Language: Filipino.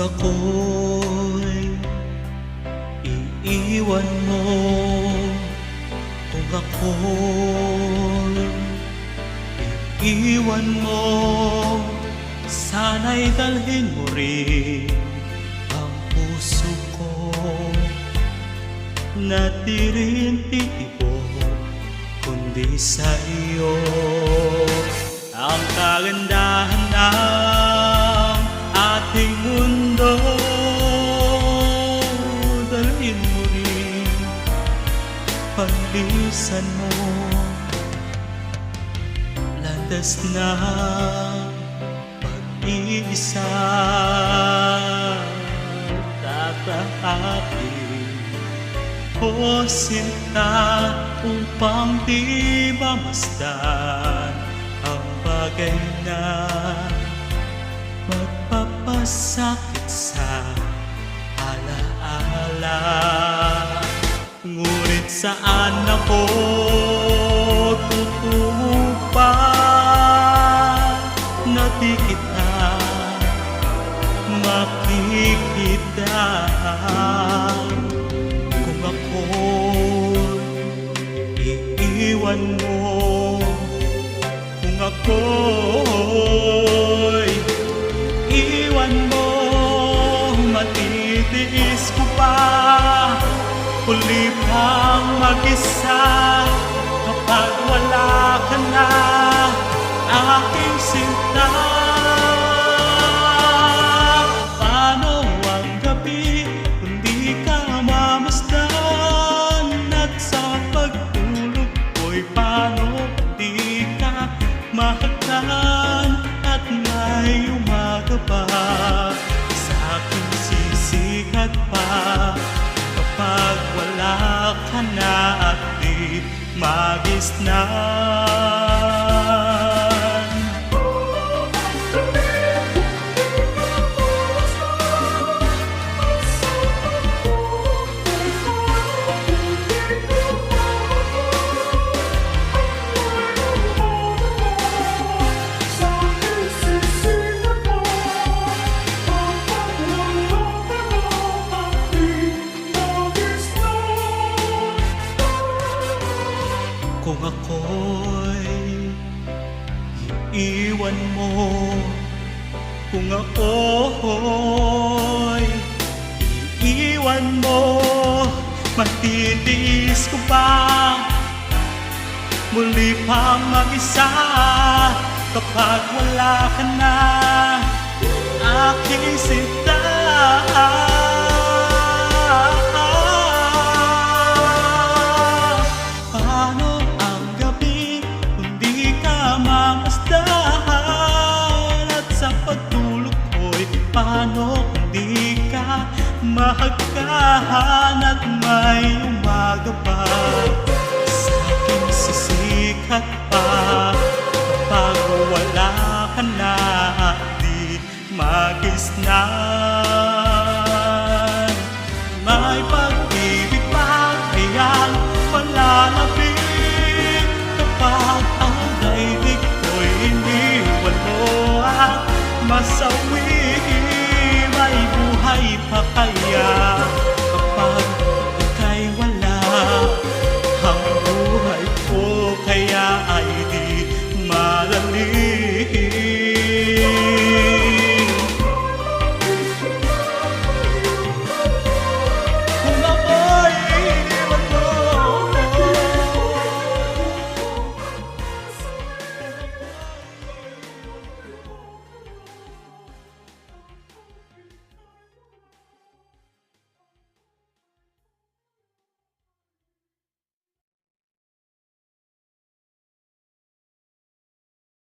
ako'y iiwan mo, kung ako'y iiwan mo, sana'y dalhin mo rin ang puso ko na di rin titibok kundi sa iyo. Ang kagandahan ng ating mundo, dalhin mo rin, paglisan mo, landas na pag-iisa, tatahakin o sinta upang di mamasdan ang bagay na magpapasakit sa alaala. Ngunit saan ako tutungo pa na di kita makikita? Kung ako'y iiwan mo, kung ako'y iwan mo, matitiis ko pa huli pang mag-isa kapag wala ka na, aking sinta. Paano ang gabi kung di ka mamasdan, at sa pagtulog ko'y paano di ka mahagkan, at may umaga pa sa aking sisikat pa kapag wala ka na at di magisnan. Kung ako'y iiwan mo, kung ako'y iiwan mo, matitiis ko ba muli pang mag-isa kapag wala ka na, aking sinta? Paano kung di ka mahagkan at may